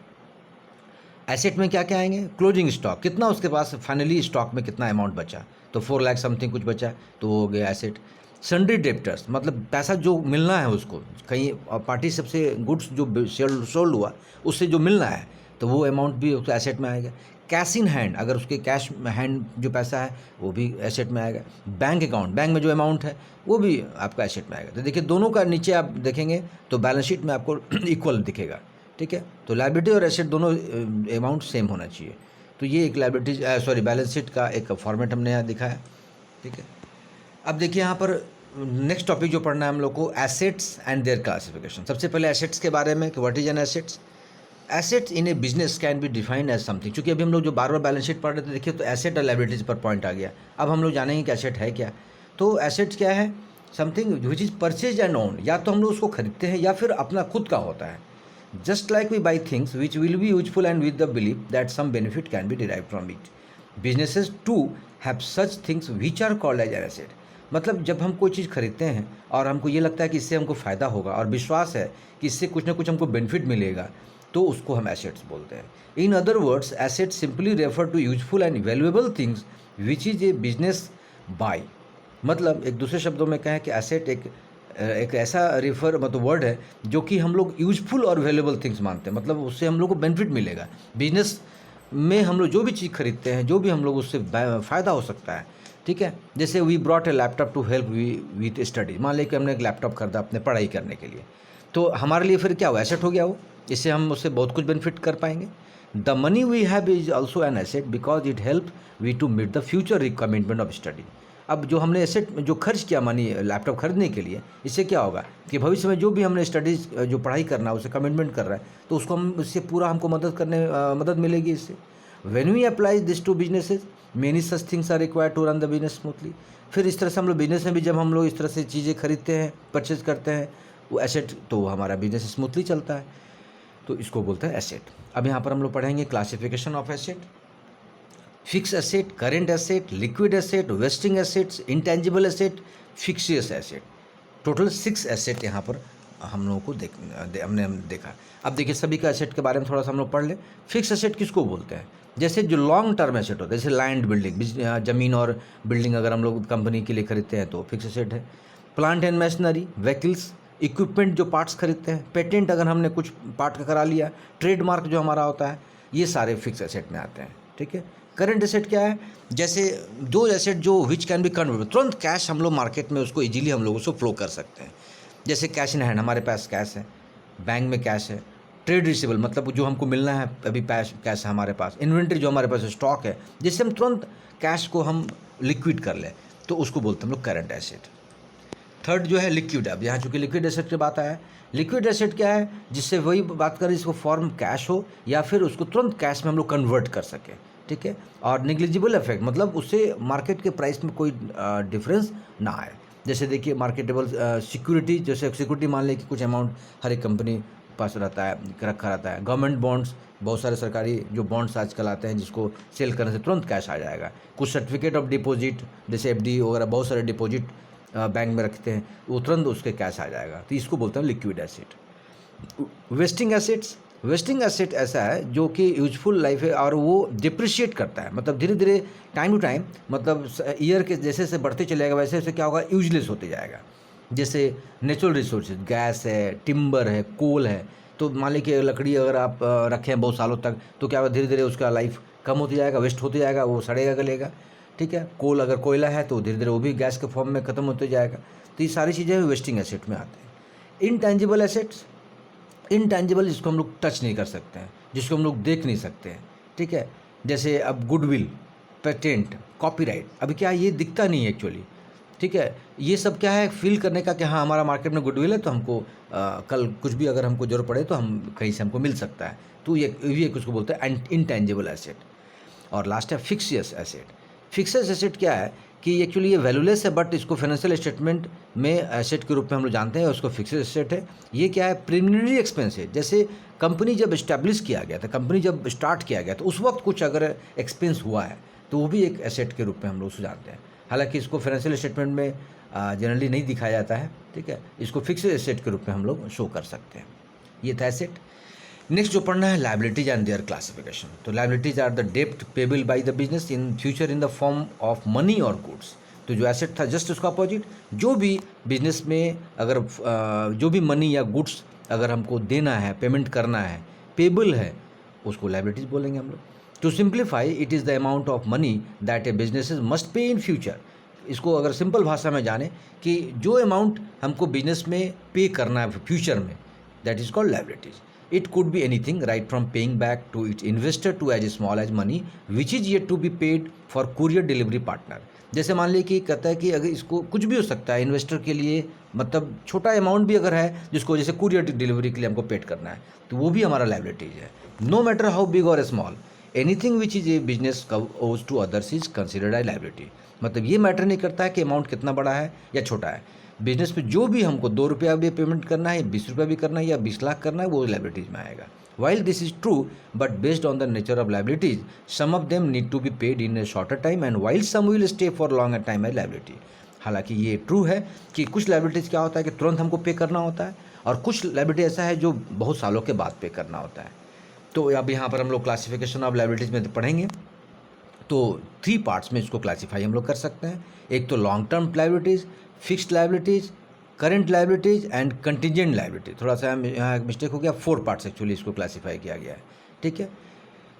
एसेट में क्या क्या आएंगे, क्लोजिंग स्टॉक, कितना उसके पास फाइनली स्टॉक में कितना अमाउंट बचा, तो 4 लाख समथिंग कुछ बचा, तो वो हो गया एसेट। सन्ड्री डेप्टर्स मतलब पैसा जो मिलना है उसको, कहीं पार्टी सबसे गुड्स जो सोल्ड हुआ उससे जो मिलना है, तो वो अमाउंट भी उसके एसेट में आएगा। कैश इन हैंड, अगर उसके कैश हैंड जो पैसा है वो भी एसेट में आएगा। बैंक अकाउंट, बैंक में जो अमाउंट है वो भी आपका एसेट में आएगा। तो देखिए दोनों का नीचे आप देखेंगे तो बैलेंस शीट में आपको इक्वल दिखेगा, ठीक है। तो लायबिलिटी और एसेट दोनों अमाउंट सेम होना चाहिए। तो ये एक लायबिलिटी बैलेंस शीट का एक फॉर्मेट हमने यहाँ दिखाया, ठीक है। अब देखिए यहाँ पर नेक्स्ट टॉपिक जो पढ़ना है हम लोग को, एसेट्स एंड देयर क्लासिफिकेशन। सबसे पहले एसेट्स के बारे में कि what is an assets. Assets in a business can be defined as something, क्योंकि अभी हम लोग जो बार बार बैलेंस शीट पढ़ रहे थे, देखिए तो एसेट और लायबिलिटीज पर पॉइंट आ गया। अब हम लोग जानेंगे कि एसेट है क्या। तो एसेट्स क्या है, something which is purchase and own, या तो हम लोग उसको खरीदते हैं या फिर अपना खुद का होता है। Just like we buy things which will be useful and with the believe that some benefit can be derive from it, businesses to have such things which are called as an asset. मतलब जब हम कोई चीज़ खरीदते हैं और हमको ये लगता है कि इससे हमको फ़ायदा होगा और विश्वास है कि इससे कुछ ना कुछ हमको बेनिफिट मिलेगा, तो उसको हम एसेट्स बोलते हैं। In other words, assets simply refer to useful and valuable things which is a business buy. मतलब एक दूसरे शब्दों में कहें कि एसेट एक ऐसा रेफर मतलब वर्ड है जो कि हम लोग यूजफुल और वैल्यूएबल थिंग्स मानते हैं, मतलब उससे हम लोग को बेनिफिट मिलेगा। बिजनेस में हम लोग जो भी चीज़ खरीदते हैं, जो भी हम लोग उससे फ़ायदा हो सकता है, ठीक है। जैसे we brought a laptop to help we with study, मान लें कि हमने एक लैपटॉप खरीदा अपने पढ़ाई करने के लिए, तो हमारे लिए फिर क्या हुआ, एसेट हो गया वो, इससे हम उससे बहुत कुछ बेनिफिट कर पाएंगे। The money we have is also an asset because it help we to meet the future requirement of study. अब जो हमने एसेट जो खर्च किया मनी लैपटॉप खरीदने के लिए, इससे क्या होगा कि भविष्य में जो भी हमने स्टडीज़ जो पढ़ाई करना है उसे कमिटमेंट कर रहा है, तो उसको हम इससे पूरा हमको मदद मिलेगी इससे। When we apply this to businesses, many such things are required to run the business smoothly. फिर इस तरह से हम लोग बिजनेस में भी जब हम लोग इस तरह से चीज़ें खरीदते हैं, परचेज करते हैं वो एसेट, तो हमारा बिजनेस स्मूथली चलता है, तो इसको बोलते हैं एसेट। अब यहाँ पर हम लोग पढ़ेंगे classification of asset, fix asset, current asset, liquid asset, wasting assets, intangible asset, फिक्सियस asset. Total 6 asset यहाँ पर हम लोगों को हमने देखा। अब देखिए सभी का एसेट के बारे में थोड़ा सा हम लोग पढ़ लें। फिक्स एसेट किसको बोलते हैं, जैसे जो लॉन्ग टर्म एसेट होता है, जैसे लैंड, बिल्डिंग, ज़मीन और बिल्डिंग अगर हम लोग कंपनी के लिए खरीदते हैं तो फिक्स एसेट है। Plant and machinery, vehicles, equipment जो पार्ट्स खरीदते हैं, पेटेंट अगर हमने कुछ पार्ट का करा लिया, ट्रेडमार्क जो हमारा होता है, ये सारे फिक्स एसेट में आते हैं, ठीक है। करंट एसेट क्या है, जैसे दो एसेट जो विच कैन बी कन्वर्ट, तुरंत कैश हम लोग मार्केट में उसको इजीली हम लोग उसको फ्लो कर सकते हैं। जैसे कैश इन हैंड, हमारे पास कैश है, बैंक में कैश है। ट्रेड रिसीवेबल मतलब जो हमको मिलना है अभी कैश है हमारे पास। इन्वेंट्री जो हमारे पास स्टॉक है, जिससे हम तुरंत कैश को हम लिक्विड कर लें, तो उसको बोलते हैं हम लोग करंट एसेट। थर्ड जो है लिक्विड। अब यहाँ चूँकि लिक्विड एसेट की बात आया, लिक्विड एसेट क्या है, जिससे वही बात करें इसको फॉर्म कैश हो या फिर उसको तुरंत कैश में हम लोग कन्वर्ट कर सकें, ठीक है। और निग्लिजिबल इफेक्ट मतलब उससे मार्केट के प्राइस में कोई डिफरेंस ना आए। जैसे देखिए मार्केटेबल सिक्योरिटी, जैसे सिक्योरिटी मान लें कि कुछ अमाउंट हर एक कंपनी पास रहता है, रखा रहता है। गवर्नमेंट बॉन्ड्स, बहुत सारे सरकारी जो बॉन्ड्स आजकल आते हैं जिसको सेल करने से तुरंत कैश आ जाएगा। कुछ सर्टिफिकेट ऑफ डिपॉजिट जैसे एफडी वगैरह, बहुत सारे डिपॉजिट बैंक में रखते हैं, वो तुरंत उसके कैश आ जाएगा, तो इसको बोलते हैं liquid asset. Wasting assets, wasting asset ऐसा है जो कि यूजफुल लाइफ है और वो डिप्रिशिएट करता है, मतलब धीरे धीरे टाइम टू टाइम, मतलब ईयर के जैसे जैसे बढ़ते चलेगा वैसे वैसे क्या होगा, यूजलेस होते जाएगा। जैसे नेचुरल रिसोर्सेज, गैस है, टिम्बर है, कोल है, तो मान लीजिए लकड़ी अगर आप रखें हैं बहुत सालों तक, तो क्या होगा धीरे धीरे उसका लाइफ कम होती जाएगा, वेस्ट होते जाएगा, वो सड़ेगा गलेगा, ठीक है। कोल अगर कोयला है तो धीरे धीरे वो भी गैस के फॉर्म में ख़त्म होते जाएगा। तो ये सारी चीज़ें वेस्टिंग एसेट में आते हैं। इनटेंजिबल एसेट्स, इनटेंजिबल जिसको हम लोग टच नहीं कर सकते हैं, जिसको हम लोग देख नहीं सकते हैं, ठीक है। जैसे अब गुडविल, पेटेंट, कॉपीराइट, अभी क्या ये दिखता नहीं है एक्चुअली, ठीक है। ये सब क्या है, फील करने का कि हाँ हमारा मार्केट में गुडविल है, तो हमको कल कुछ भी अगर हमको जरूरत पड़े तो हम कहीं से हमको मिल सकता है, तो ये कुछ को बोलते हैं इनटेंजिबल एसेट। और लास्ट है फिक्सियस एसेट, फिक्सेड एसेट क्या है कि एक्चुअली ये वैल्यूलेस है, बट इसको फाइनेंशियल स्टेटमेंट में एसेट के रूप में हम लोग जानते हैं, उसको फिक्सेड एसेट है। ये क्या है, प्रीलिमिनरी एक्सपेंस है। जैसे कंपनी जब इस्टेब्लिश किया गया था, कंपनी जब स्टार्ट किया गया तो उस वक्त कुछ अगर एक्सपेंस हुआ है तो वो भी एक एसेट के रूप में हम लोग उसको जानते हैं। हालांकि इसको फाइनेंशियल स्टेटमेंट में जनरली नहीं दिखाया जाता है, ठीक है। इसको फिक्सेड एसेट के रूप में हम लोग शो कर सकते हैं। ये था एसेट। नेक्स्ट जो पढ़ना है, लायबिलिटीज एंड देयर क्लासिफिकेशन। तो लायबिलिटीज आर द डेब्ट payable by the business in future in the form of money और गुड्स। तो जो एसेट था जस्ट उसका अपोजिट, जो भी बिजनेस में अगर जो भी मनी या गुड्स अगर हमको देना है, पेमेंट करना है, पेबल है, उसको लायबिलिटीज बोलेंगे हम लोग। To simplify, it is the amount of money that a businesses must pay in future. इसको अगर सिंपल भाषा में जाने कि जो अमाउंट हमको बिजनेस में पे करना है फ्यूचर में, that is called liabilities. It could be anything, right from paying back to its investor to as small as money which is yet to be paid for courier delivery partner। जैसे मान लीजिए कि कहता है कि अगर इसको कुछ भी हो सकता है इन्वेस्टर के लिए, मतलब छोटा अमाउंट भी अगर है जिसको जैसे कुरियर डिलीवरी के लिए हमको पेड करना है, तो वो भी हमारा लायबिलिटीज है। नो मैटर हाउ बिग और small, anything which is a business owes to others is considered a liability. मतलब ये मैटर नहीं करता है कि अमाउंट कितना बड़ा है या छोटा है, बिजनेस पे जो भी हमको 2 रुपया भी पेमेंट करना है, 20 रुपया भी करना है या 20 लाख करना है, वो लायबिलिटीज में आएगा। While this is true, but based on the nature of liabilities, some of them need to be paid in a shorter time and while some will stay for long a time as liability. हालांकि ये ट्रू है कि कुछ लायबिलिटीज क्या होता है कि तुरंत हमको पे करना होता है, और कुछ लायबिलिटी ऐसा है जो बहुत सालों के बाद पे करना होता है। तो अब यहाँ पर हम लोग क्लासिफिकेशन ऑफ लायबिलिटीज में पढ़ेंगे। तो 3 पार्ट्स में इसको क्लासीफाई हम लोग कर सकते हैं। एक तो long term liabilities, fixed liabilities, current liabilities and contingent liability. थोड़ा सा यहाँ मिस्टेक हो गया, 4 पार्ट्स एक्चुअली इसको क्लासीफाई किया गया है, ठीक है।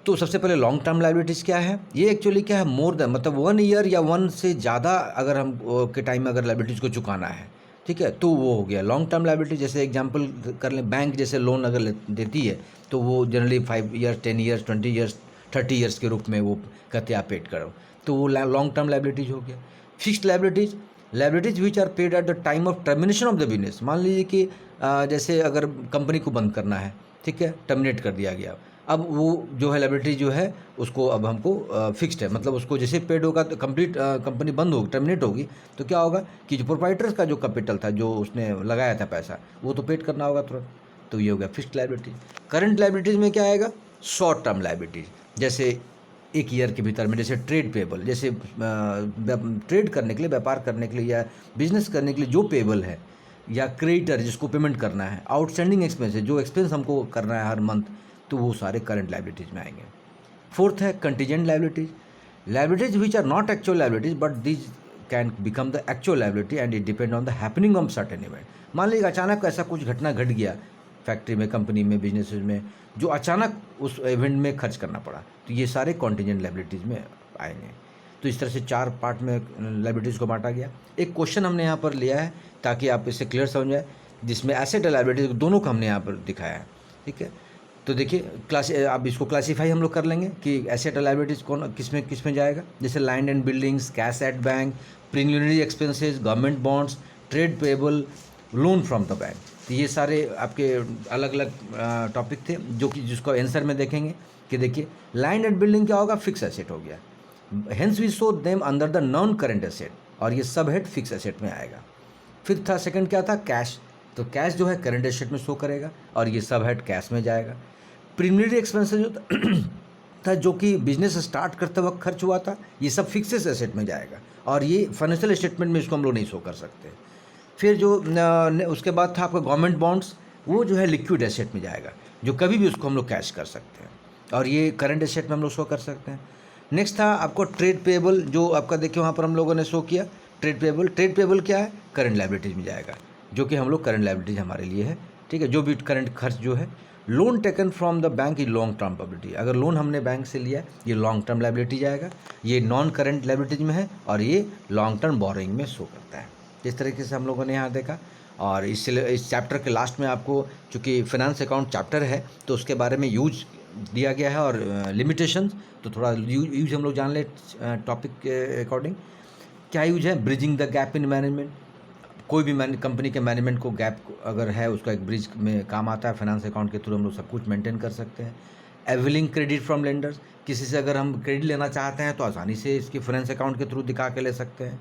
तो सबसे पहले लॉन्ग टर्म लायबिलिटीज़ क्या है, ये एक्चुअली क्या है, मोर देन मतलब 1 ईयर या 1 से ज़्यादा अगर हम के टाइम में अगर लायबिलिटीज़ को चुकाना है, ठीक है, तो वो हो गया लॉन्ग टर्म लायबिलिटी। जैसे एग्जांपल कर लें, बैंक जैसे लोन अगर देती है तो वो generally 5 years, 10 years, 20 years, 30 years के रूप में वो कहते हैं आप पेड करो, तो वो लॉन्ग टर्म लायबिलिटीज़ हो गया। Fixed liabilities, liabilities which are paid at the time of termination of the business. मान लीजिए कि जैसे अगर कंपनी को बंद करना है, ठीक है, टर्मिनेट कर दिया गया, अब वो जो है लायबिलिटी जो है उसको अब हमको फिक्स्ड है, मतलब उसको जैसे पेड होगा तो कंप्लीट कंपनी बंद होगी, टर्मिनेट होगी, तो क्या होगा कि जो प्रोप्राइटर्स का जो कैपिटल था, जो उसने लगाया था पैसा, वो तो पेड करना होगा तुरंत। तो ये हो गया फिक्स्ड लायबिलिटी। करंट लायबिलिटीज़ में क्या आएगा, शॉर्ट टर्म लायबिलिटीज़, जैसे 1 ईयर के भीतर में, जैसे ट्रेड पेबल, जैसे ट्रेड करने के लिए, व्यापार करने के लिए या बिजनेस करने के लिए जो पेबल है, या क्रेडिटर जिसको पेमेंट करना है, आउटस्टैंडिंग एक्सपेंस है, जो एक्सपेंस हमको करना है हर मंथ, तो वो सारे करंट लायबिलिटीज़ में आएंगे। फोर्थ है contingent liabilities, liabilities which are not actual liabilities but these can become the actual liability and it depend on the happening of certain event. मान लीजिए अचानक ऐसा कुछ घटना घट गया फैक्ट्री में, कंपनी में, बिजनेस में, जो अचानक उस इवेंट में खर्च करना पड़ा, तो ये सारे कॉन्टीजेंट लायबिलिटीज़ में आएंगे। तो इस तरह से 4 पार्ट में लायबिलिटीज़ को बांटा गया। एक क्वेश्चन हमने यहाँ पर लिया है ताकि आप इससे क्लियर समझ जाए, जिसमें एसेट और लायबिलिटीज़ दोनों को हमने यहाँ पर दिखाया है, ठीक है। तो देखिए अब इसको क्लासीफाई हम लोग कर लेंगे कि एसेट और लायबिलिटीज़ कौन किस में जाएगा। जैसे land and buildings, cash at bank, preliminary expenses, government bonds, trade payable, loan from the bank. तो ये सारे आपके अलग अलग टॉपिक थे जो कि जिसको आंसर में देखेंगे कि देखिए लैंड एंड बिल्डिंग क्या होगा, फिक्स एसेट हो गया, hence we show them under the non current asset, और ये सब हेड फिक्स एसेट में आएगा। फिर था सेकंड क्या था, कैश। तो कैश जो है करेंट एसेट में शो करेगा और ये सब हेड कैश में जाएगा। प्रीलिमिनरी एक्सपेंसेस जो था जो कि बिजनेस स्टार्ट करते वक्त खर्च हुआ था, ये सब फिक्सेस एसेट में जाएगा और ये फाइनेंशियल स्टेटमेंट में इसको हम लोग नहीं शो कर सकते। फिर जो उसके बाद था आपका गवर्नमेंट बॉन्ड्स, वो जो है लिक्विड एसेट में जाएगा, जो कभी भी उसको हम लोग कैश कर सकते हैं और ये करंट एसेट में हम लोग शो कर सकते हैं। नेक्स्ट था आपको ट्रेड पेबल, जो आपका देखिए वहाँ पर हम लोगों ने शो किया ट्रेड पेबल। ट्रेड पेबल क्या है, करंट लायबिलिटीज़ में जाएगा, जो कि हम लोग करंट लायबिलिटीज़ हमारे लिए है, ठीक है, जो भी करंट खर्च जो है। Loan taken from the bank is long term liability, अगर लोन हमने बैंक से लिया ये लॉन्ग टर्म लायबिलिटी जाएगा, ये नॉन करंट लायबिलिटीज में है और ये लॉन्ग टर्म बोरोइंग में शो करता है। इस तरीके से हम लोगों ने यहाँ देखा। और इस चैप्टर के लास्ट में आपको, चूँकि फिनेंस अकाउंट चैप्टर है तो उसके बारे में यूज दिया गया है और लिमिटेशंस, तो थोड़ा यूज हम लोग जान ले टॉपिक के अकॉर्डिंग। क्या यूज है, bridging the gap in management, कोई भी कंपनी के मैनेजमेंट को गैप अगर है उसका एक ब्रिज में काम आता है, फाइनेंस अकाउंट के थ्रू हम लोग सब कुछ मेंटेन कर सकते हैं। एविलिंग क्रेडिट फ्रॉम लेंडर्स, किसी से अगर हम क्रेडिट लेना चाहते हैं तो आसानी से इसकी फाइनेंस अकाउंट के थ्रू दिखा के ले सकते हैं।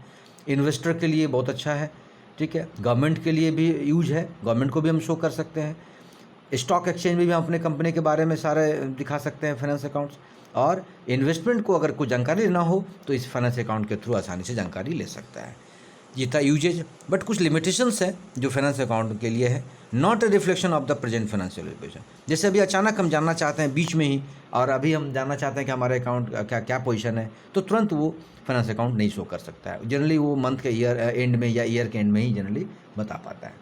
इन्वेस्टर के लिए बहुत अच्छा है, ठीक है। गवर्नमेंट के लिए भी यूज है, गवर्नमेंट को भी हम शो कर सकते हैं। स्टॉक एक्सचेंज में भी हम अपने कंपनी के बारे में सारे दिखा सकते हैं फाइनेंस अकाउंट्स। और इन्वेस्टमेंट को अगर कोई जानकारी लेना हो तो इस फाइनेंस अकाउंट के थ्रू आसानी से जानकारी ले सकता है। ये था यूजेज, बट कुछ लिमिटेशंस है जो फाइनेंस अकाउंट के लिए है। Not a reflection of the present financial situation. जैसे अभी अचानक हम जानना चाहते हैं बीच में ही, और अभी हम जानना चाहते हैं कि हमारे अकाउंट का क्या पोजीशन है, तो तुरंत वो फाइनेंस अकाउंट नहीं शो कर सकता है। जनरली वो मंथ के एंड में या ईयर के एंड में ही जनरली बता पाता है।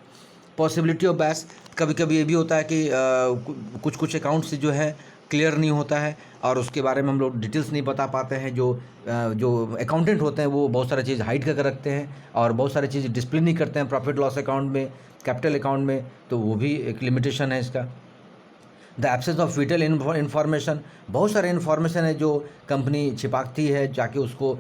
पॉसिबिलिटी ऑफ बैस, कभी कभी ये भी होता है कि कुछ कुछ अकाउंट से जो है क्लियर नहीं होता है और उसके बारे में हम लोग डिटेल्स नहीं बता पाते हैं। जो अकाउंटेंट होते हैं वो बहुत सारी चीज़ हाइड करके रखते हैं और बहुत सारी चीज़ डिस्प्ले नहीं करते हैं प्रॉफिट लॉस अकाउंट में, कैपिटल अकाउंट में, तो वो भी एक लिमिटेशन है इसका। The absence of whittle information, बहुत सारे इन्फॉर्मेशन है जो कंपनी छिपाती है जाके उसको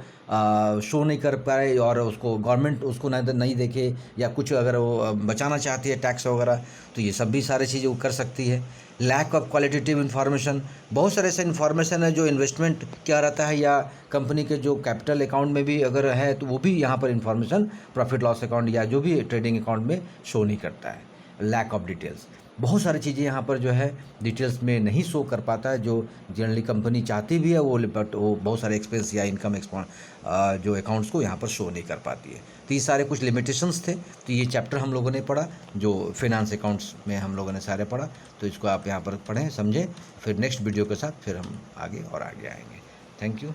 शो नहीं कर पाए और उसको गवर्नमेंट उसको नहीं देखे, या कुछ अगर वो बचाना चाहती है टैक्स वगैरह, तो ये सब भी सारी चीज़ें वो कर सकती है। लैक ऑफ क्वालिटेटिव इन्फॉर्मेशन, बहुत सारे ऐसे इन्फॉर्मेशन है जो इन्वेस्टमेंट क्या रहता है या कंपनी के जो कैपिटल अकाउंट में भी अगर है तो वो भी यहाँ पर इन्फॉर्मेशन प्रॉफिट लॉस अकाउंट या जो भी ट्रेडिंग अकाउंट में शो नहीं करता है। लैक ऑफ डिटेल्स, बहुत सारी चीज़ें यहाँ पर जो है डिटेल्स में नहीं शो कर पाता है, जो जनरली कंपनी चाहती भी है वो, बट वो बहुत सारे एक्सपेंस या इनकम जो अकाउंट्स को यहाँ पर शो नहीं कर पाती है। तो ये सारे कुछ लिमिटेशंस थे। तो ये चैप्टर हम लोगों ने पढ़ा जो फिनांस अकाउंट्स में हम लोगों ने सारे पढ़ा, तो इसको आप यहाँ पर पढ़ें समझें, फिर नेक्स्ट वीडियो के साथ फिर हम आगे आएंगे। Thank you.